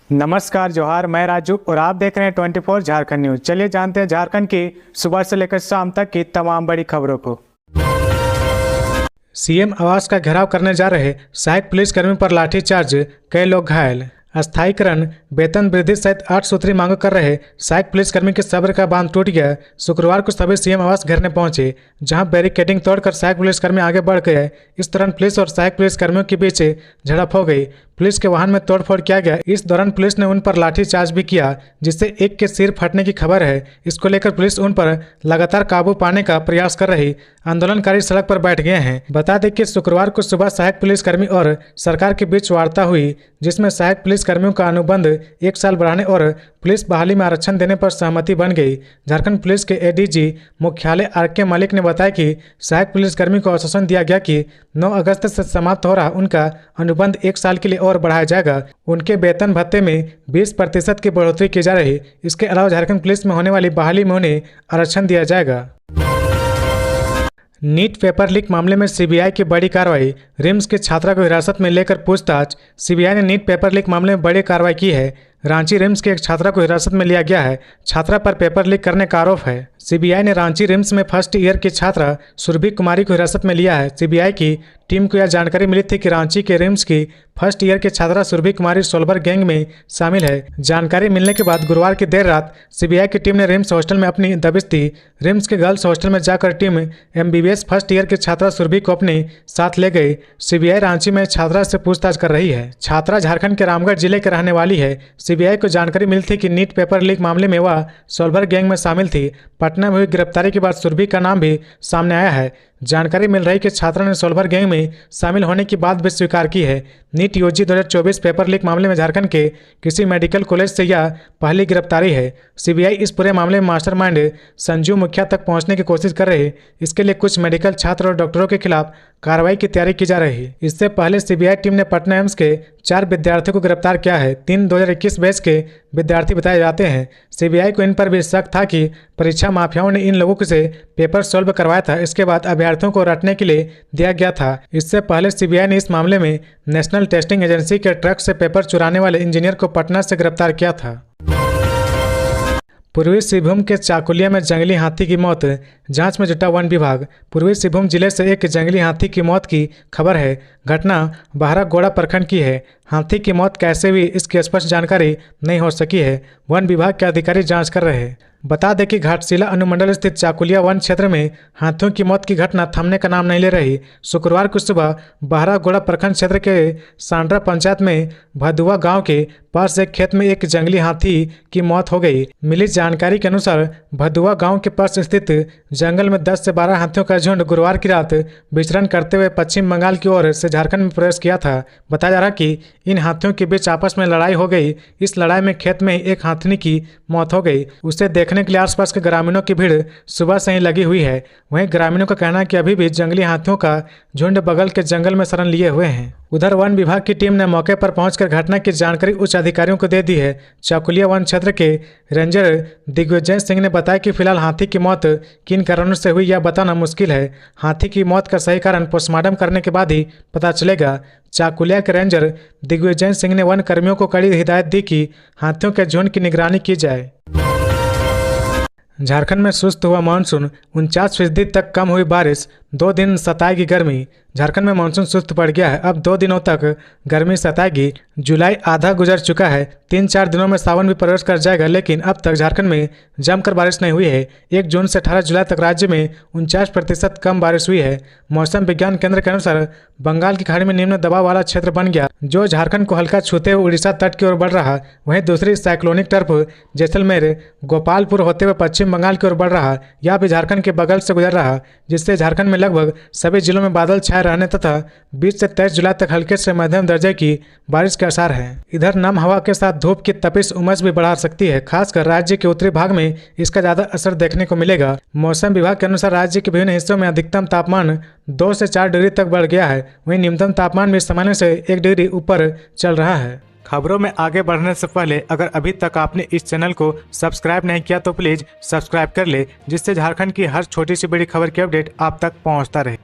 नमस्कार जोहार, मैं राजू और आप देख रहे हैं 24 झारखंड न्यूज। चलिए जानते हैं झारखंड की सुबह से लेकर शाम तक की तमाम बड़ी खबरों को। सीएम आवास का घेराव करने जा रहे सहायक पुलिसकर्मी पर लाठीचार्ज, कई लोग घायल। अस्थायीकरण, वेतन वृद्धि सहित 8 सूत्री मांगों कर रहे सहायक पुलिसकर्मी के सब्र का बांध टूट गया। शुक्रवार को सभी सीएम आवास घेरने पहुंचे, जहां बैरिकेडिंग तोड़कर सहायक पुलिसकर्मी आगे बढ़ गए। इस दौरान पुलिस और सहायक पुलिसकर्मियों के बीच झड़प हो गई। पुलिस के वाहन में तोड़फोड़ किया गया। इस दौरान पुलिस ने उन पर लाठीचार्ज भी किया, जिससे एक के सिर फटने की खबर है। इसको लेकर पुलिस उन पर लगातार काबू पाने का प्रयास कर रही। आंदोलनकारी सड़क पर बैठ गए हैं। बता दें कि शुक्रवार को सुबह सहायक पुलिसकर्मी और सरकार के बीच वार्ता हुई, जिसमें सहायक पुलिसकर्मियों का अनुबंध 1 साल बढ़ाने और पुलिस बहाली में आरक्षण देने पर सहमति बन गई। झारखंड पुलिस के एडीजी मुख्यालय आर.के. मलिक ने बताया कि सहायक पुलिसकर्मी को आश्वासन दिया गया कि 9 अगस्त से समाप्त हो रहा उनका अनुबंध 1 साल के लिए और बढ़ाया जाएगा। उनके वेतन भत्ते में 20% की बढ़ोतरी की जा रही। इसके अलावा झारखंड पुलिस में होने वाली बहाली में उन्हें आरक्षण दिया जाएगा। नीट पेपर लीक मामले में सीबीआई की बड़ी कार्रवाई। रिम्स के छात्रा को हिरासत में लेकर पूछताछ। सीबीआई ने नीट पेपर लीक मामले में बड़ी कार्रवाई की है। रांची रिम्स के एक छात्रा को हिरासत में लिया गया है। छात्रा पर पेपर लीक करने का आरोप है। सीबीआई ने रांची रिम्स में फर्स्ट ईयर की छात्रा सुरभि कुमारी को हिरासत में लिया है। सीबीआई की टीम को यह जानकारी मिली थी कि रांची के रिम्स की फर्स्ट ईयर की छात्रा सुरभि कुमारी सोलबर गैंग में शामिल है। जानकारी मिलने के बाद गुरुवार की देर रात सीबीआई की टीम ने रिम्स हॉस्टल में अपनी दबिश दी। रिम्स के गर्ल्स हॉस्टल में जाकर टीम एमबीबीएस फर्स्ट ईयर की छात्रा सुरभि को अपने साथ ले गई। सीबीआई रांची में छात्रा से पूछताछ कर रही है। छात्रा झारखंड के रामगढ़ जिले के रहने वाली है। सीबीआई को जानकारी मिली थी कि नीट पेपर लीक मामले में वह सोलबर गैंग में शामिल थी। पटना में हुई गिरफ्तारी के बाद सुरभि का नाम भी सामने आया है। जानकारी मिल रही कि छात्रा ने सोलबर गैंग में शामिल होने की बात भी स्वीकार की है। नीट यूजी 2024 पेपर लीक मामले में झारखंड के किसी मेडिकल कॉलेज से यह पहली गिरफ्तारी है। सीबीआई इस पूरे मामले में मास्टरमाइंड संजू मुखिया तक पहुंचने की कोशिश कर रही है। इसके लिए कुछ मेडिकल छात्र और डॉक्टरों के खिलाफ कार्रवाई की तैयारी की जा रही है। इससे पहले सीबीआई टीम ने पटना एम्स के 4 विद्यार्थियों को गिरफ्तार किया है। 3 2021 बैच के विद्यार्थी बताए जाते हैं। सीबीआई को इन पर भी शक था कि परीक्षा माफियाओं ने इन लोगों से पेपर सॉल्व करवाया था। इसके बाद अभ्यर्थियों को रटने के लिए दिया गया था। इससे पहले सीबीआई ने इस मामले में नेशनल टेस्टिंग एजेंसी के ट्रक से पेपर चुराने वाले इंजीनियर को पटना से गिरफ्तार किया था। पूर्वी सिंहभूम के चाकुलिया में जंगली हाथी की मौत, जांच में जुटा वन विभाग। पूर्वी सिंहभूम जिले से एक जंगली हाथी की मौत की खबर है। घटना बहरागोड़ा प्रखंड की है। हाथी की मौत कैसे हुई, इसकी स्पष्ट जानकारी नहीं हो सकी है। वन विभाग के अधिकारी जांच कर रहे हैं। बता दें कि घाटशिला अनुमंडल स्थित चाकुलिया वन क्षेत्र में हाथियों की मौत की घटना थमने का नाम नहीं ले रही। शुक्रवार को सुबह बहरागोड़ा प्रखंड क्षेत्र के सांड्रा पंचायत में भदुआ गांव के पास एक खेत में एक जंगली हाथी की मौत हो गई। मिली जानकारी के अनुसार भदुआ गांव के पास स्थित जंगल में 10 से 12 हाथियों का झुंड गुरुवार की रात विचरण करते हुए पश्चिम बंगाल की ओर से झारखंड में प्रवेश किया था। बताया जा रहा कि इन हाथियों के बीच आपस में लड़ाई हो गई। इस लड़ाई में खेत में एक हाथनी की मौत हो गई। उसे देखने के लिए आसपास के ग्रामीणों की भीड़ सुबह से ही लगी हुई है। वहीं ग्रामीणों का कहना है कि अभी भी जंगली हाथियों का झुंड बगल के जंगल में शरण लिए हुए हैं। उधर वन विभाग की टीम ने मौके पर पहुंचकर घटना की जानकारी उच्च अधिकारियों को दे दी है। चाकुलिया वन क्षेत्र के रेंजर दिग्विजय सिंह ने बताया कि फिलहाल हाथी की मौत किन कारणों से हुई यह बताना मुश्किल है। हाथी की मौत का सही कारण पोस्टमार्टम करने के बाद ही पता चलेगा। चाकुलिया के रेंजर दिग्विजय सिंह ने वन कर्मियों को कड़ी हिदायत दी कि हाथियों के झुंड की निगरानी की जाए। झारखंड में सुस्त हुआ मानसून, 49% तक कम हुई बारिश, 2 दिन सताएगी गर्मी। झारखंड में मानसून सुस्त पड़ गया है। अब 2 दिनों तक गर्मी सताएगी। जुलाई आधा गुजर चुका है। 3-4 दिनों में सावन भी प्रवेश कर जाएगा, लेकिन अब तक झारखंड में जमकर बारिश नहीं हुई है। 1 जून से 18 जुलाई तक राज्य में 49% कम बारिश हुई है। मौसम विज्ञान केंद्र के अनुसार बंगाल की खाड़ी में निम्न दबाव वाला क्षेत्र बन गया, जो झारखंड को हल्का छूते हुए उड़ीसा तट की ओर बढ़ रहा। वहीं दूसरी साइक्लोनिक टर्फ जैसलमेर गोपालपुर होते हुए पश्चिम बंगाल की ओर बढ़ रहा। यह भी झारखंड के बगल से गुजर रहा, जिससे झारखंड में लगभग सभी जिलों में बादल छाए रहने तथा 20 से 23 जुलाई तक हल्के से मध्यम दर्जे की बारिश के आसार हैं। इधर नम हवा के साथ धूप की तपिश उमस भी बढ़ा सकती है। खासकर राज्य के उत्तरी भाग में इसका ज्यादा असर देखने को मिलेगा। मौसम विभाग के अनुसार राज्य के विभिन्न हिस्सों में अधिकतम तापमान 2 से 4 डिग्री तक बढ़ गया है। वहीं न्यूनतम तापमान भी सामान्य से 1 डिग्री ऊपर चल रहा है। खबरों में आगे बढ़ने से पहले अगर अभी तक आपने इस चैनल को सब्सक्राइब नहीं किया तो प्लीज सब्सक्राइब कर ले, जिससे झारखंड की हर छोटी सी बड़ी खबर की अपडेट आप तक पहुंचता रहे।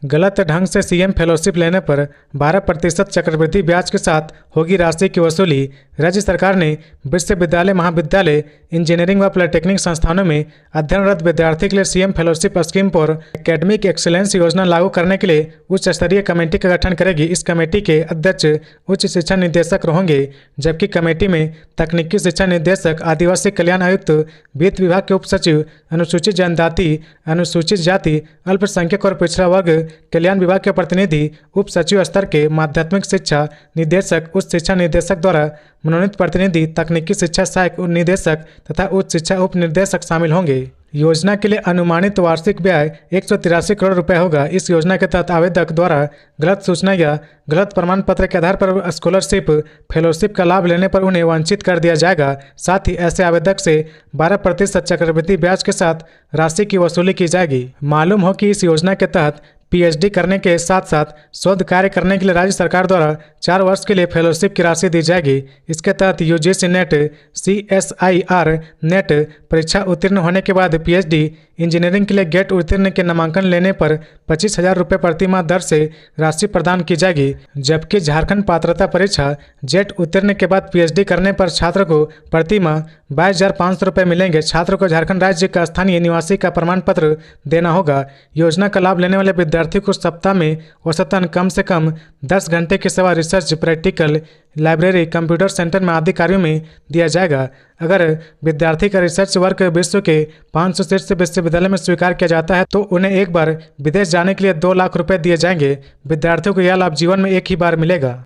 गलत ढंग से सीएम फेलोशिप लेने पर 12% चक्रवृद्धि ब्याज के साथ होगी राशि की वसूली। राज्य सरकार ने विश्वविद्यालय, महाविद्यालय, इंजीनियरिंग व पॉलिटेक्निक संस्थानों में अध्ययनरत विद्यार्थी के लिए CM fellowship scheme for academic excellence योजना लागू करने के लिए उच्च स्तरीय कमेटी का गठन करेगी। इस कमेटी के अध्यक्ष उच्च शिक्षा निदेशक होंगे, जबकि कमेटी में तकनीकी शिक्षा निदेशक, आदिवासी कल्याण आयुक्त, वित्त विभाग के उप सचिव, अनुसूचित जनजाति, अनुसूचित जाति, अल्पसंख्यक और पिछड़ा वर्ग कल्याण विभाग के प्रतिनिधि, उप सचिव स्तर के माध्यमिक शिक्षा निदेशक, उच्च शिक्षा निदेशक द्वारा मनोनीत प्रतिनिधि, तकनीकी शिक्षा सहायक निदेशक तथा उच्च शिक्षा उप निदेशक शामिल होंगे। योजना के लिए अनुमानित वार्षिक व्यय 183 करोड़ रुपए होगा। इस योजना के तहत आवेदक द्वारा गलत सूचना या गलत प्रमाण पत्र के आधार पर स्कॉलरशिप, फेलोशिप का लाभ लेने पर उन्हें वंचित कर दिया जाएगा। साथ ही ऐसे आवेदक से 12% चक्रवृद्धि ब्याज के साथ राशि की वसूली की जाएगी। मालूम हो कि इस योजना के तहत पीएचडी करने के साथ साथ शोध कार्य करने के लिए राज्य सरकार द्वारा 4 वर्ष के लिए फेलोशिप की राशि दी जाएगी। इसके तहत यूजीसी नेट, CSIR नेट परीक्षा उत्तीर्ण होने के बाद पीएचडी इंजीनियरिंग के लिए गेट उत्तीर्ण के नामांकन लेने पर 25,000 रुपये प्रति माह दर से राशि प्रदान की जाएगी। जबकि झारखंड पात्रता परीक्षा जेट उत्तीर्ण के बाद पीएचडी करने पर छात्र को प्रति माह 22,500 रुपये मिलेंगे। छात्र को झारखंड राज्य का स्थानीय निवासी का प्रमाण पत्र देना होगा। योजना का लाभ लेने वाले विद्यार्थी को सप्ताह में औसतन कम से कम 10 घंटे की सेवा research, practical, library, computer centre में आदि कार्यों में दिया जाएगा। अगर विद्यार्थी का रिसर्च वर्क विश्व के 500 शीर्ष विश्वविद्यालय में स्वीकार किया जाता है तो उन्हें एक बार विदेश जाने के लिए 2 लाख रुपए दिए जाएंगे। विद्यार्थियों को यह लाभ जीवन में एक ही बार मिलेगा।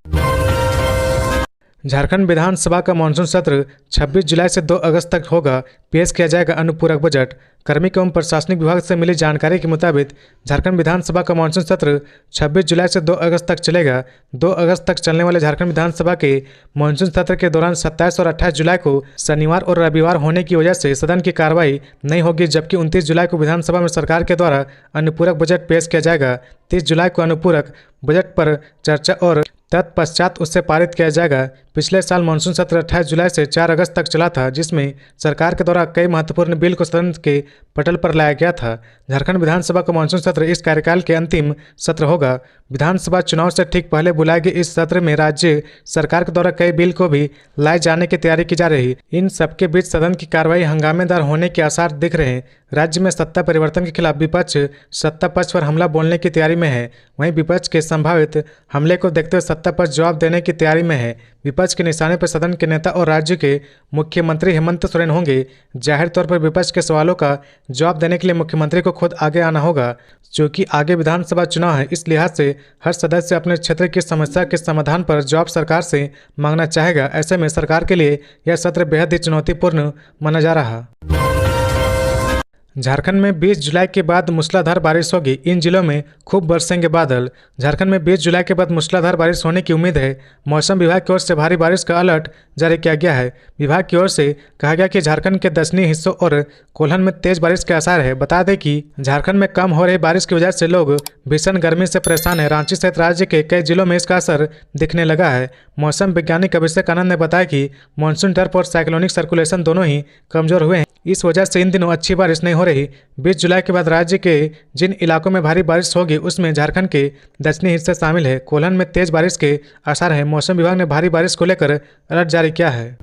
झारखंड विधानसभा का मानसून सत्र 26 जुलाई से 2 अगस्त तक होगा। पेश किया जाएगा अनुपूरक बजट। कार्मिक एवं प्रशासनिक विभाग से मिली जानकारी के मुताबिक झारखंड विधानसभा का मानसून सत्र 26 जुलाई से 2 अगस्त तक चलेगा। 2 अगस्त तक चलने वाले झारखंड विधानसभा के मानसून सत्र के दौरान 27 और 28 जुलाई को शनिवार और रविवार होने की वजह से सदन की कार्रवाई नहीं होगी, जबकि 29 जुलाई को विधानसभा में सरकार के द्वारा अनुपूरक बजट पेश किया जाएगा। 30 जुलाई को अनुपूरक बजट पर चर्चा और तत्पश्चात उससे पारित किया जाएगा। पिछले साल मानसून सत्र 28 जुलाई से 4 अगस्त तक चला था, जिसमें सरकार के द्वारा कई महत्वपूर्ण बिल को सदन के पटल पर लाया गया था। झारखंड विधानसभा का मानसून सत्र इस कार्यकाल के अंतिम सत्र होगा। विधानसभा चुनाव से ठीक पहले बुलाए गए इस सत्र में राज्य सरकार के द्वारा कई बिल को भी लाए जाने की तैयारी की जा रही। इन सबके बीच सदन की कार्रवाई हंगामेदार होने के आसार दिख रहे हैं। राज्य में सत्ता परिवर्तन के खिलाफ विपक्ष सत्ता पक्ष पर हमला बोलने की तैयारी में है। वहीं विपक्ष के संभावित हमले को देखते हुए सत्ता पक्ष जवाब देने की तैयारी में है। विपक्ष के निशाने पर सदन के नेता और राज्य के मुख्यमंत्री हेमंत सोरेन होंगे। जाहिर तौर पर विपक्ष के सवालों का जवाब देने के लिए मुख्यमंत्री को खुद आगे आना होगा। क्योंकि आगे विधानसभा चुनाव है, इस लिहाज से हर सदस्य अपने क्षेत्र की समस्या के समाधान पर जवाब सरकार से मांगना चाहेगा। ऐसे में सरकार के लिए यह सत्र बेहद ही चुनौतीपूर्ण माना जा रहा। झारखंड में 20 जुलाई के बाद मूसलाधार बारिश होगी। इन जिलों में खूब बरसेंगे बादल। झारखंड में 20 जुलाई के बाद मूसलाधार बारिश होने की उम्मीद है। मौसम विभाग की ओर से भारी बारिश का अलर्ट जारी किया गया है। विभाग की ओर से कहा गया कि झारखंड के दक्षिणी हिस्सों और कोल्हन में तेज बारिश के आसार है। बता दें कि झारखंड में कम हो रही बारिश की वजह से लोग भीषण गर्मी से परेशान है। रांची सहित राज्य के कई जिलों में इसका असर दिखने लगा है। मौसम वैज्ञानिक अभिषेक आनंद ने बताया कि मानसून टर्फ और साइक्लोनिक सर्कुलेशन दोनों ही कमजोर हुए हैं। इस वजह से इन दिनों अच्छी बारिश नहीं हो रही। 20 जुलाई के बाद राज्य के जिन इलाकों में भारी बारिश होगी उसमें झारखंड के दक्षिणी हिस्से शामिल है। कोल्हन में तेज बारिश के आसार है। मौसम विभाग ने भारी बारिश को लेकर अलर्ट जारी किया है।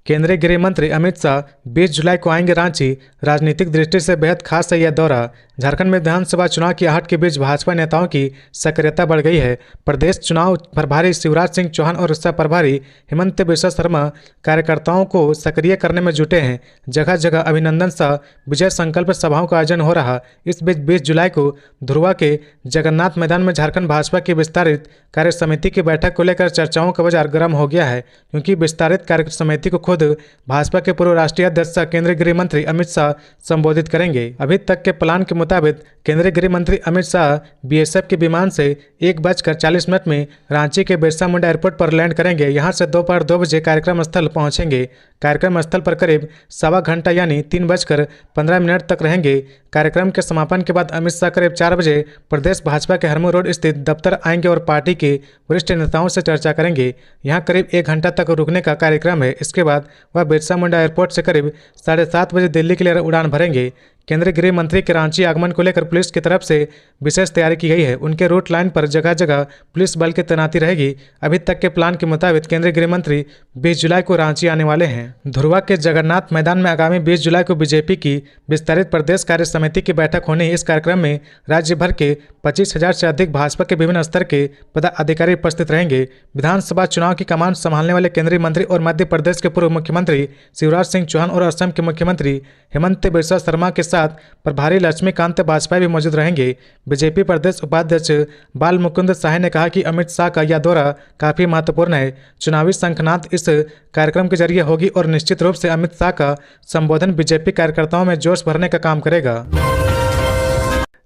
केंद्रीय गृह मंत्री अमित शाह 20 जुलाई को आएंगे रांची। राजनीतिक दृष्टि से बेहद खास है यह दौरा। झारखंड में विधानसभा चुनाव की आहट के बीच भाजपा नेताओं की सक्रियता बढ़ गई है। प्रदेश चुनाव प्रभारी शिवराज सिंह चौहान और सह प्रभारी हेमंत बिस्वा शर्मा कार्यकर्ताओं को सक्रिय करने में जुटे हैं। जगह जगह अभिनंदन सह विजय संकल्प सभाओं का आयोजन हो रहा। इस बीच 20 जुलाई को धुरवा के जगन्नाथ मैदान में झारखंड भाजपा की विस्तारित कार्य समिति की बैठक को लेकर चर्चाओं का बाजार गर्म हो गया है, क्योंकि विस्तारित कार्य समिति को खुद भाजपा के पूर्व राष्ट्रीय अध्यक्ष केंद्रीय गृह मंत्री अमित शाह संबोधित करेंगे। अभी तक के प्लान के मुताबिक केंद्रीय गृह मंत्री अमित शाह बीएसएफ के विमान से 1:40 में रांची के बिरसा मुंडा एयरपोर्ट पर लैंड करेंगे। यहां से दोपहर 2 बजे कार्यक्रम स्थल पहुंचेंगे। कार्यक्रम स्थल पर करीब 1.25 घंटा यानी 3:15 तक रहेंगे। कार्यक्रम के समापन के बाद अमित शाह करीब 4 बजे प्रदेश भाजपा के हरमू रोड स्थित दफ्तर आएंगे और पार्टी के वरिष्ठ नेताओं से चर्चा करेंगे। यहाँ करीब 1 घंटा तक रुकने का कार्यक्रम है। इसके बाद वह बिरसा मुंडा एयरपोर्ट से करीब 7:30 बजे दिल्ली के लिए उड़ान भरेंगे। केंद्रीय गृह मंत्री के रांची आगमन को लेकर पुलिस की तरफ से विशेष तैयारी की गई है। उनके रूट लाइन पर जगह जगह पुलिस बल की तैनाती रहेगी। अभी तक के प्लान के मुताबिक केंद्रीय गृह मंत्री 20 जुलाई को रांची आने वाले हैं। धुरवा के जगन्नाथ मैदान में आगामी 20 जुलाई को बीजेपी की विस्तारित प्रदेश कार्य समिति की बैठक होनी है। इस कार्यक्रम में राज्य भर के 25,000 से अधिक भाजपा के विभिन्न स्तर के पदाधिकारी उपस्थित रहेंगे। विधानसभा चुनाव की कमान संभालने वाले केंद्रीय मंत्री और मध्य प्रदेश के पूर्व मुख्यमंत्री शिवराज सिंह चौहान और असम के मुख्यमंत्री हेमंत बिस्वा शर्मा के साथ प्रभारी लक्ष्मीकांत वाजपेयी भी मौजूद रहेंगे। बीजेपी प्रदेश उपाध्यक्ष बाल मुकुंद शाह ने कहा कि अमित शाह का यह दौरा काफी महत्वपूर्ण है। चुनावी शंखनाद इस कार्यक्रम के जरिए होगी और निश्चित रूप से अमित शाह का संबोधन बीजेपी कार्यकर्ताओं में जोश भरने का काम करेगा।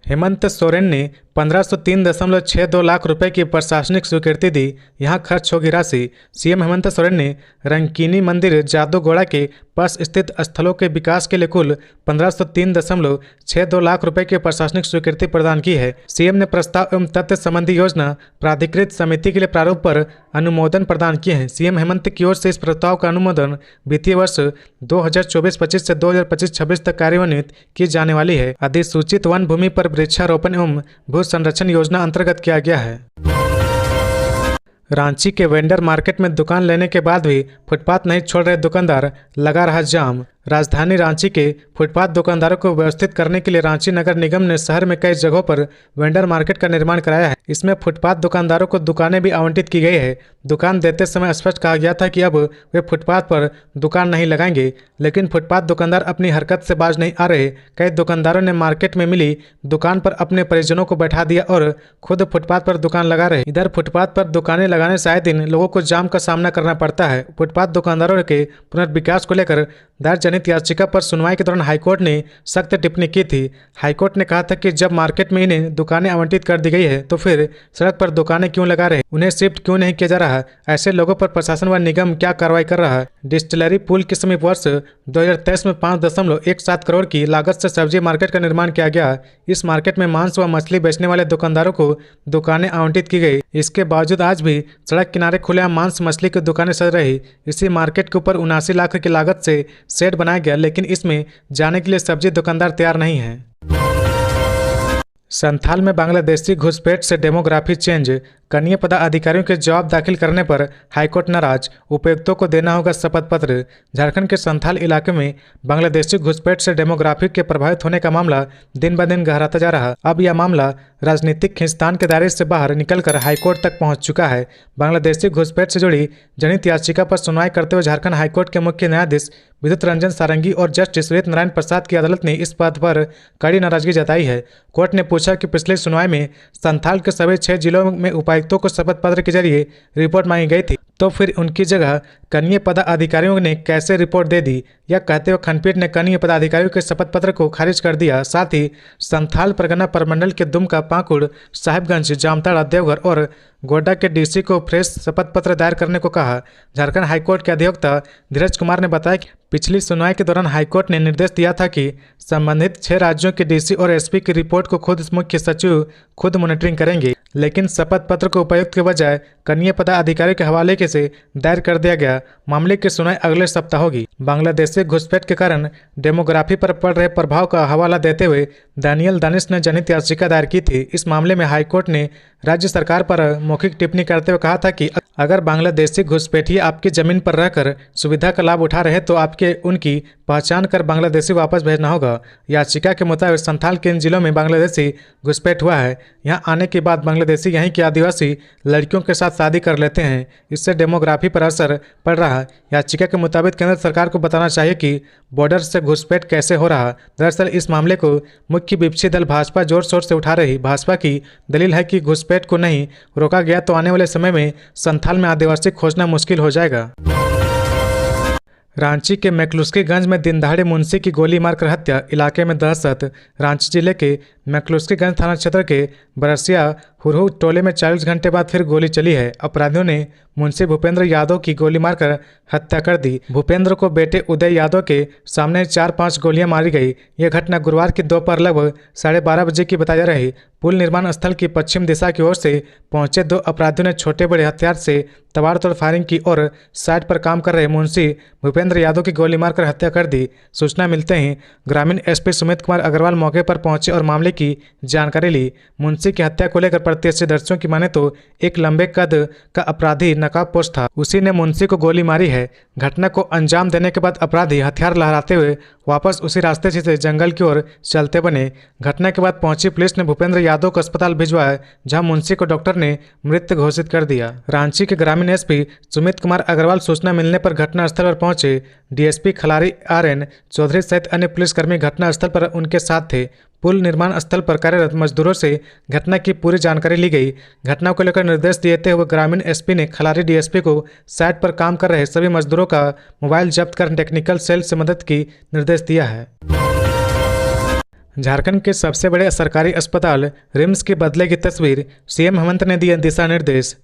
हेमंत सोरेन ने 1503.62 लाख रुपए की प्रशासनिक स्वीकृति दी। यहां खर्च होगी राशि। सीएम हेमंत सोरेन ने रंकीनी मंदिर जादूगोड़ा के पास स्थित स्थलों के विकास के लिए कुल 1503.62 लाख रुपए की प्रशासनिक स्वीकृति प्रदान की है। सीएम ने प्रस्ताव एवं तथ्य संबंधी योजना प्राधिकृत समिति के लिए प्रारूप पर अनुमोदन प्रदान किए हैं। सीएम हेमंत की ओर से इस प्रस्ताव का अनुमोदन वित्तीय वर्ष 2024-25 से 2025-26 तक कार्यान्वित की जाने वाली है। अधिसूचित वन भूमि पर वृक्षारोपण एवं भू संरक्षण योजना अंतर्गत किया गया है। रांची के वेंडर मार्केट में दुकान लेने के बाद भी फुटपाथ नहीं छोड़ रहे दुकानदार, लगा रहा जाम। राजधानी रांची के फुटपाथ दुकानदारों को व्यवस्थित करने के लिए रांची नगर निगम ने शहर में कई जगहों पर वेंडर मार्केट का निर्माण कराया है। इसमें फुटपाथ दुकानदारों को दुकानें भी आवंटित की गई है। दुकान देते समय स्पष्ट कहा गया था कि अब वे फुटपाथ पर दुकान नहीं लगाएंगे, लेकिन फुटपाथ दुकानदार अपनी हरकत से बाज नहीं आ रहे। कई दुकानदारों ने मार्केट में मिली दुकान पर अपने परिजनों को बैठा दिया और खुद फुटपाथ पर दुकान लगा रहे। इधर फुटपाथ पर दुकानें लगाने से आए दिन लोगों को जाम का सामना करना पड़ता है। फुटपाथ दुकानदारों के पुनर्विकास को लेकर दायर जनहित याचिका पर सुनवाई के दौरान हाईकोर्ट ने सख्त टिप्पणी की थी। हाईकोर्ट ने कहा था कि जब मार्केट में इन्हें दुकानें आवंटित कर दी गई है तो फिर सड़क पर दुकानें क्यों लगा रहे, उन्हें शिफ्ट क्यों नहीं किया जा रहा। ऐसे लोगों पर प्रशासन व निगम क्या कार्रवाई कर रहा है। डिस्टिलरी पुल के समीप वर्ष 2023 में 5.17 करोड़ की लागत से सब्जी मार्केट का निर्माण किया गया। इस मार्केट में मांस व मछली बेचने वाले दुकानदारों को दुकानें आवंटित की गई। इसके बावजूद आज भी सड़क किनारे खुलेआम मांस मछली की दुकानें सज रही। इसी मार्केट के ऊपर 79 लाख की लागत से शेड बनाया गया, लेकिन इसमें जाने के लिए सब्जी दुकानदार तैयार नहीं है। संथाल में बांग्लादेशी घुसपैठ से डेमोग्राफी चेंज, कनीय पदाधिकारियों के जवाब दाखिल करने पर हाईकोर्ट नाराज, उपायुक्तों को देना होगा शपथ पत्र। झारखंड के संथाल इलाके में बांग्लादेशी घुसपैठ से डेमोग्राफी के प्रभावित होने का मामला दिन ब दिन गहराता जा रहा। अब यह मामला राजनीतिक खींचतान के दायरे से बाहर निकलकर हाईकोर्ट तक पहुंच चुका है। बांग्लादेशी घुसपैठ से जुड़ी जनहित याचिका पर सुनवाई करते हुए झारखंड हाईकोर्ट के मुख्य न्यायाधीश विद्युत रंजन सारंगी और जस्टिस श्वेत नारायण प्रसाद की अदालत ने इस बात पर कड़ी नाराजगी जताई है। कोर्ट ने पूछा कि पिछली सुनवाई में संथाल के सभी 6 जिलों में उपायुक्तों को शपथ पत्र के जरिए रिपोर्ट मांगी गई थी, तो फिर उनकी जगह कनीय पदाधिकारियों ने कैसे रिपोर्ट दे दी। यह कहते हुए खंडपीठ ने कनीय पदाधिकारियों के शपथ पत्र को खारिज कर दिया। साथ ही संथाल परगना प्रमंडल के दुमका, पाकुड़, साहिबगंज, जामताड़ा, देवघर और गोड्डा के डीसी को फ्रेश शपथ पत्र दायर करने को कहा। झारखंड हाईकोर्ट के अधिवक्ता धीरज कुमार ने बताया कि पिछली सुनवाई के दौरान हाईकोर्ट ने निर्देश दिया था कि संबंधित 6 राज्यों के डीसी और एसपी की रिपोर्ट को खुद मुख्य सचिव खुद मॉनिटरिंग करेंगे, लेकिन शपथ पत्र को उपायुक्त के बजाय कनीय पदाधिकारी के हवाले के से दायर कर दिया गया। मामले की सुनवाई अगले सप्ताह होगी। बांग्लादेशी घुसपैठ के कारण डेमोग्राफी पर पड़ रहे प्रभाव का हवाला देते हुए दानियल दानिश ने जनहित याचिका दायर की थी। इस मामले में हाईकोर्ट ने राज्य सरकार पर मौखिक टिप्पणी करते हुए कहा था कि अगर बांग्लादेशी घुसपैठिए आपकी जमीन पर रहकर सुविधा का लाभ उठा रहे तो आपके उनकी पहचान कर बांग्लादेशी वापस भेजना होगा। याचिका के मुताबिक संथाल के इन जिलों में बांग्लादेशी घुसपैठ हुआ है। यहाँ आने के बाद बांग्लादेशी यहीं के आदिवासी लड़कियों के साथ शादी कर लेते हैं। इससे डेमोग्राफी पर असर पड़ रहा है। याचिका के मुताबिक केंद्र सरकार को बताना चाहिए कि बॉर्डर से घुसपैठ कैसे हो रहा। दरअसल इस मामले को मुख्य विपक्षी दल भाजपा जोर शोर से उठा रही। भाजपा की दलील है कि घुसपैठ को नहीं रोका गया तो आने वाले समय में संथाल में आदिवासी खोजना मुश्किल हो जाएगा। रांची के मैक्लुस्कीगंज में दिनदहाड़े मुंशी की गोली मारकर हत्या, इलाके में दहशत। रांची जिले के मैक्लुस्कीगंज थाना क्षेत्र के बरसिया हुरहु टोले में 40 घंटे बाद फिर गोली चली है। अपराधियों ने मुंशी भूपेंद्र यादव की गोली मारकर हत्या कर दी। भूपेंद्र को बेटे उदय यादव के सामने 4-5 गोलियां मारी गई। यह घटना गुरुवार की दोपहर लगभग 12:30 बजे की बताई जा रही। पुल निर्माण स्थल की पश्चिम दिशा की ओर से पहुंचे 2 अपराधियों ने छोटे बड़े हथियार से तबाड़तोड़ फायरिंग की और साइट पर काम कर रहे मुंशी भूपेंद्र यादव की गोली मारकर हत्या कर दी। सूचना मिलते ही ग्रामीण एसपी सुमित कुमार अग्रवाल मौके पर पहुंचे और मामले की जानकारी ली। मुंशी की हत्या को लेकर प्रत्यक्षदर्शियों की माने तो एक लंबे कद का अपराधी नकाबपोश था, उसी ने मुंशी को गोली मारी है। घटना को अंजाम देने के बाद अपराधी हथियार लहराते हुए वापस उसी रास्ते से जंगल की ओर चलते बने। घटना के बाद पहुंची पुलिस ने भूपेंद्र यादव को अस्पताल भिजवाया, जहां मुंशी को डॉक्टर ने मृत घोषित कर दिया। रांची के ग्रामीण एसपी सुमित कुमार अग्रवाल सूचना मिलने पर घटनास्थल पर पहुंचे। डीएसपी खलारी RN चौधरी सहित अन्य पुलिसकर्मी घटनास्थल पर उनके साथ थे। पुल निर्माण स्थल पर कार्यरत मजदूरों से घटना की पूरी जानकारी ली गई। घटना को लेकर निर्देश देते हुए ग्रामीण एसपी ने खलारी डीएसपी को साइट पर काम कर रहे सभी मजदूरों का मोबाइल जब्त कर टेक्निकल सेल से मदद की निर्देश दिया है। झारखंड के सबसे बड़े सरकारी अस्पताल रिम्स की बदलेगी तस्वीर, सीएम हेमंत ने दिए दिशा निर्देश।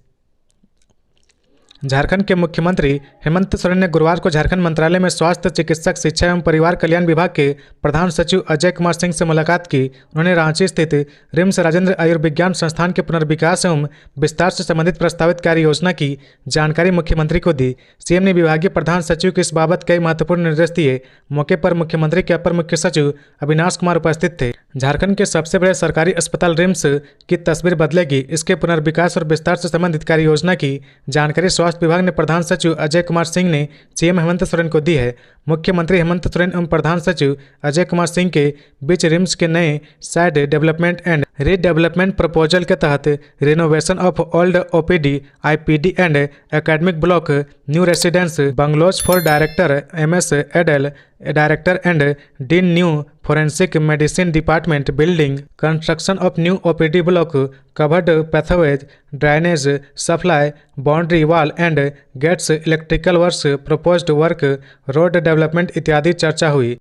झारखंड के मुख्यमंत्री हेमंत सोरेन ने गुरुवार को झारखंड मंत्रालय में स्वास्थ्य, चिकित्सक, शिक्षा एवं परिवार कल्याण विभाग के प्रधान सचिव अजय कुमार सिंह से मुलाकात की। उन्होंने रांची स्थित रिम्स राजेंद्र आयुर्विज्ञान संस्थान के पुनर्विकास एवं विस्तार से संबंधित प्रस्तावित कार्य योजना की जानकारी मुख्यमंत्री को दी। सीएम ने विभागीय प्रधान सचिव को इस बाबत कई महत्वपूर्ण निर्देश दिए। मौके पर मुख्यमंत्री के अपर मुख्य सचिव अविनाश कुमार उपस्थित थे। झारखंड के सबसे बड़े सरकारी अस्पताल रिम्स की तस्वीर बदलेगी। इसके पुनर्विकास और विस्तार से संबंधित कार्य योजना की जानकारी स्वास्थ्य विभाग ने प्रधान सचिव अजय कुमार सिंह ने सीएम हेमंत सोरेन को दी है। मुख्यमंत्री हेमंत सोरेन एवं प्रधान सचिव अजय कुमार सिंह के बीच रिम्स के नए site development and redevelopment proposal के तहत renovation of old OPD, IPD and academic block, new residence bungalows for director MS additional director and dean, new forensic medicine department building, construction of new OPD block, covered pathways, drainage, supply, boundary wall and gates, electrical works, proposed work, road development इत्यादि चर्चा हुई।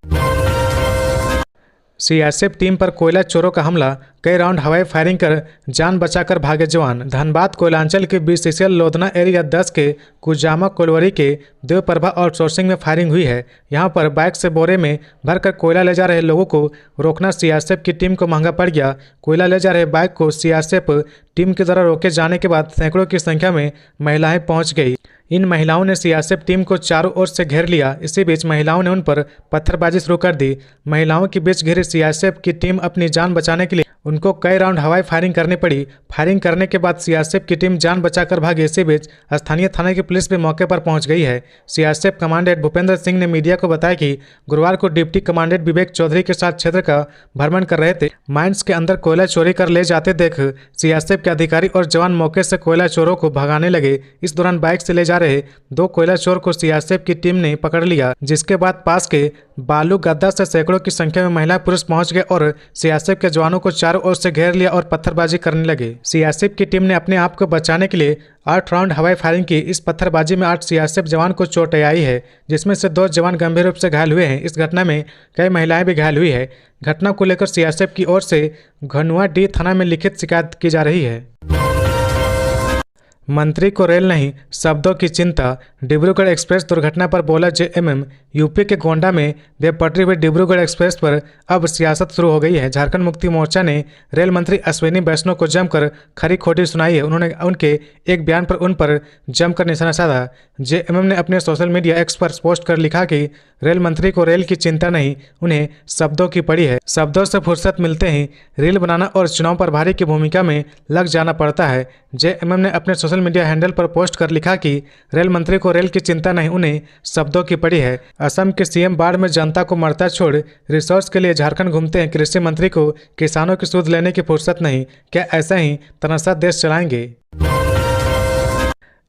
CRPF team पर कोयला चोरों का हमला, कई round हवाई फायरिंग कर जान बचाकर भागे जवान। धनबाद कोयलांचल के BCCL लोधना एरिया 10 के कुजामा कोलवरी के देवप्रभा आउटसोर्सिंग में फायरिंग हुई है। यहां पर बाइक से बोरे में भरकर कोयला ले जा रहे लोगों को रोकना CRPF की टीम को महंगा पड़ गया। कोयला ले जा रहे बाइक को CRPF टीम के द्वारा रोके जाने के बाद सैकड़ों की संख्या में महिलाएं पहुंच गई। इन महिलाओं ने CRPF टीम को चारों ओर से घेर लिया। इसी बीच महिलाओं ने उन पर पत्थरबाजी शुरू कर दी। महिलाओं के बीच घिरी CRPF की टीम अपनी जान बचाने के लिए उनको कई राउंड हवाई फायरिंग करनी पड़ी। फायरिंग करने के बाद CRPF की टीम जान बचाकर भागी। इसी बीच स्थानीय थाने की पुलिस भी मौके पर पहुंच गई है। CRPF कमांडेंट भूपेंद्र सिंह ने मीडिया को बताया कि गुरुवार को डिप्टी कमांडेंट विवेक चौधरी के साथ क्षेत्र का भ्रमण कर रहे थे। माइंस के अंदर कोयला चोरी कर ले जाते देख CRPF के अधिकारी और जवान मौके से कोयला चोरों को भगाने लगे। इस दौरान बाइक से ले जा रहे 2 कोयला चोर को CRPF की टीम ने पकड़ लिया, जिसके बाद पास के बालू गद्दा से सैकड़ों की संख्या में महिला पुरुष पहुंच गए और CRPF के जवानों को चारों ओर से घेर लिया और पत्थरबाजी करने लगे। CRPF की टीम ने अपने आप को बचाने के लिए 8 राउंड हवाई फायरिंग की। इस पत्थरबाजी में 8 CRPF जवान को चोटें आई है, जिसमें से 2 जवान गंभीर रूप से घायल हुए हैं। इस घटना में कई महिलाएं भी घायल हुई है। घटना को लेकर CRPF की ओर से घनुआ D थाना में लिखित शिकायत की जा रही है। मंत्री को रेल नहीं, शब्दों की चिंता। डिब्रूगढ़ एक्सप्रेस दुर्घटना पर बोला JMM। यूपी के गोंडा में बेपटरी हुई डिब्रूगढ़ एक्सप्रेस पर अब सियासत शुरू हो गई है। झारखंड मुक्ति मोर्चा ने रेल मंत्री अश्विनी वैष्णव को जमकर खरी खोटी सुनाई है। उन्होंने उनके एक बयान पर उन पर जमकर निशाना साधा। JMM ने अपने सोशल मीडिया एक्स पर पोस्ट कर लिखा कि रेल मंत्री को रेल की चिंता नहीं, उन्हें शब्दों की पड़ी है। शब्दों से फुर्सत मिलते ही रेल बनाना और चुनाव प्रभारी की भूमिका में लग जाना पड़ता है। JMM ने अपने सोशल मीडिया हैंडल पर पोस्ट कर लिखा कि रेल मंत्री को रेल की चिंता नहीं, उन्हें शब्दों की पड़ी है। असम के CM बाढ़ में जनता को मरता छोड़ रिसोर्स के लिए झारखंड घूमते हैं। कृषि मंत्री को किसानों की सुध लेने की फुर्सत नहीं, क्या ऐसा ही तनाशाह देश चलाएंगे?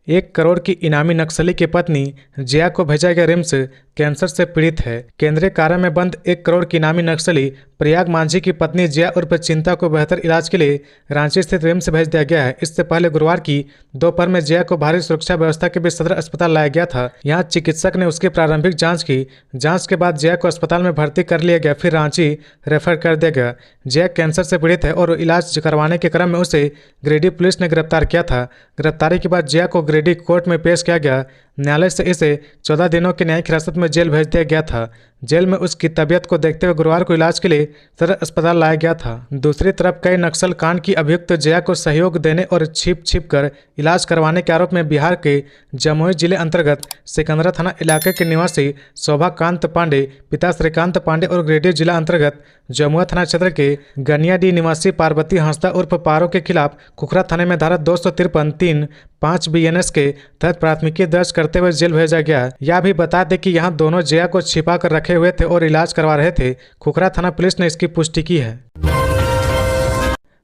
1 करोड़ की इनामी नक्सली की पत्नी जिया को भेजा गया रिम्स, कैंसर से पीड़ित है। केंद्रीय कारा में बंद 1 करोड़ की इनामी नक्सली प्रयाग मांझी की पत्नी जिया उर्फ चिंता को बेहतर इलाज के लिए रांची स्थित रिम्स भेज दिया गया है। इससे पहले गुरुवार की दोपहर में जिया को भारी सुरक्षा व्यवस्था के बीच सदर अस्पताल लाया गया था। यहाँ चिकित्सक ने उसकी प्रारंभिक जाँच की। जाँच के बाद जिया को अस्पताल में भर्ती कर लिया गया, फिर रांची रेफर कर दिया गया। जिया कैंसर से पीड़ित है और इलाज करवाने के क्रम में उसे गिरिडीह पुलिस ने गिरफ्तार किया था। गिरफ्तारी के बाद जिया को गिरिडीह कोर्ट में पेश किया गया। न्यायालय से इसे 14 दिनों की न्यायिक हिरासत में जेल भेज दिया गया था। जेल में उसकी तबीयत को देखते हुए गुरुवार को इलाज के लिए सदर अस्पताल लाया गया था। दूसरी तरफ कई नक्सल कांड की अभियुक्त जिया को सहयोग देने और छिप कर इलाज करवाने के आरोप में बिहार के जमुई जिले अंतर्गत सिकंदरा थाना इलाके के निवासी शोभाकांत पांडे, पिता श्रीकांत पांडे और गिरिडीह जिला अंतर्गत जमुआ थाना क्षेत्र के गनियाडीह निवासी पार्वती हंसदा उर्फ पारो के खिलाफ खुखरा थाने में धारा 253(3)(5) BNS के तहत प्राथमिकी दर्ज करते हुए जेल भेजा गया। यह भी बता दें कि यहाँ दोनों जिया को छिपा कर रखे हुए थे और इलाज करवा रहे थे। खुखरा थाना पुलिस ने इसकी पुष्टि की है।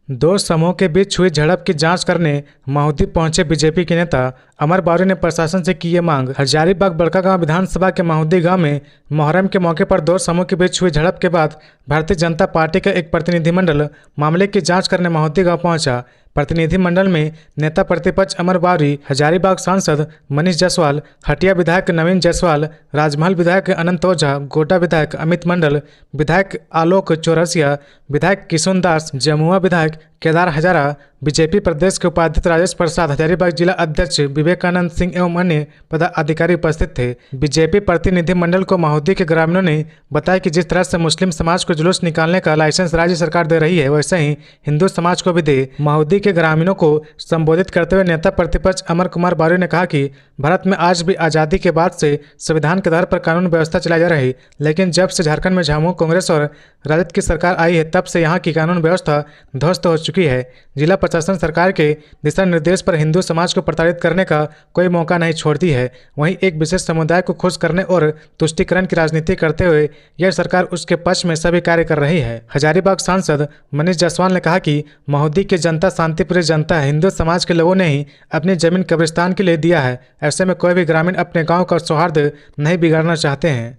2 समूहों के बीच हुई झड़प की जांच करने महुदी पहुंचे बीजेपी के नेता। अमर बावरी ने प्रशासन से की ये मांग। हजारीबाग बड़कागांव विधानसभा के महुदी गांव में मुहर्रम के मौके पर 2 समूह के बीच हुई झड़प के बाद भारतीय जनता पार्टी का एक प्रतिनिधिमंडल मामले की जांच करने महुदी गांव पहुंचा। प्रतिनिधिमंडल में नेता प्रतिपक्ष अमर बावरी, हजारीबाग सांसद मनीष जायसवाल, हटिया विधायक नवीन जायसवाल, राजमहल विधायक अनंत ओझा, गोड्डा विधायक अमित मंडल, विधायक आलोक चौरसिया, विधायक किशुन दास, जमुआ विधायक केदार हजारा, बीजेपी प्रदेश के उपाध्यक्ष राजेश प्रसाद, हजारीबाग जिला अध्यक्ष विवेकानंद सिंह एवं अन्य पदाधिकारी उपस्थित थे। बीजेपी प्रतिनिधिमंडल को महुदी के ग्रामीणों ने बताया कि जिस तरह से मुस्लिम समाज को जुलूस निकालने का लाइसेंस राज्य सरकार दे रही है, वैसे ही हिंदू समाज को भी दे। महुदी के ग्रामीणों को संबोधित करते हुए नेता प्रतिपक्ष अमर कुमार बावरी ने कहा कि भारत में आज भी आज़ादी के बाद से संविधान के आधार पर कानून व्यवस्था चलाई जा रही, लेकिन जब से झारखंड में झामुमो कांग्रेस और राजद की सरकार आई है, तब से यहाँ की कानून व्यवस्था ध्वस्त हो चुकी है। जिला प्रशासन सरकार के दिशा निर्देश पर हिंदू समाज को प्रताड़ित करने का कोई मौका नहीं छोड़ती है। वहीं एक विशेष समुदाय को खुश करने और तुष्टीकरण की राजनीति करते हुए यह सरकार उसके पक्ष में सभी कार्य कर रही है। हजारीबाग सांसद मनीष जायसवाल ने कहा कि महुदी की जनता शांतिप्रिय जनता है। हिंदू समाज के लोगों ने ही अपनी जमीन कब्रिस्तान के लिए दिया है। ऐसे में कोई भी ग्रामीण अपने गाँव का सौहार्द नहीं बिगाड़ना चाहते हैं।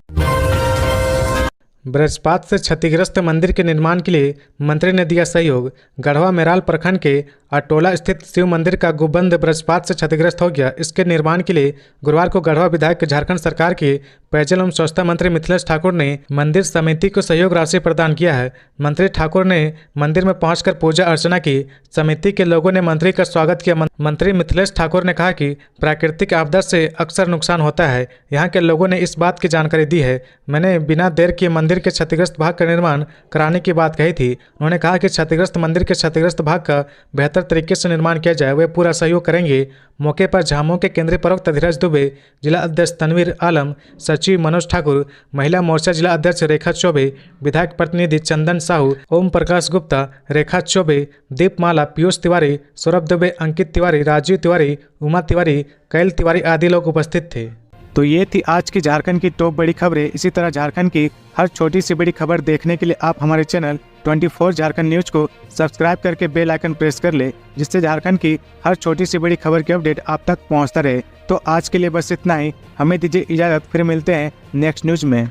वज्रपात से क्षतिग्रस्त मंदिर के निर्माण के लिए मंत्री ने दिया सहयोग। गढ़वा मेराल प्रखंड के अटोला स्थित शिव मंदिर का गुंबद वज्रपात से क्षतिग्रस्त हो गया। इसके निर्माण के लिए गुरुवार को गढ़वा विधायक झारखंड सरकार के पेयजल एवं स्वच्छता मंत्री मिथिलेश ठाकुर ने मंदिर समिति को सहयोग राशि प्रदान किया है। मंत्री ठाकुर ने मंदिर में पहुंचकर पूजा अर्चना की। समिति के लोगों ने मंत्री का स्वागत किया। मंत्री मिथिलेश ठाकुर ने कहा कि प्राकृतिक आपदा से अक्सर नुकसान होता है। यहाँ के लोगों ने इस बात की जानकारी दी है। मैंने बिना देर किए मंदिर के क्षतिग्रस्त भाग का निर्माण कराने की बात कही थी। उन्होंने कहा कि क्षतिग्रस्त मंदिर के क्षतिग्रस्त भाग का बेहतर तरीके से निर्माण किया जाए, वे पूरा सहयोग करेंगे। मौके पर झामुमो के केंद्रीय प्रवक्ता धीरज दुबे, जिला अध्यक्ष तनवीर आलम, सचिव मनोज ठाकुर, महिला मोर्चा जिला अध्यक्ष रेखा चौबे, विधायक प्रतिनिधि चंदन साहू, ओम प्रकाश गुप्ता, रेखा चौबे, दीपमाला, पीयूष तिवारी, सौरभ दुबे, अंकित तिवारी, राजीव तिवारी, उमा तिवारी, कैल तिवारी आदि लोग उपस्थित थे। तो ये थी आज की झारखंड की टॉप बड़ी खबरें। इसी तरह झारखंड की हर छोटी सी बड़ी खबर देखने के लिए आप हमारे चैनल 24 झारखंड न्यूज को सब्सक्राइब करके बेल आइकन प्रेस कर ले, जिससे झारखंड की हर छोटी सी बड़ी खबर की अपडेट आप तक पहुंचता रहे। तो आज के लिए बस इतना ही। हमें दीजिए इजाज़त, फिर मिलते हैं नेक्स्ट न्यूज में।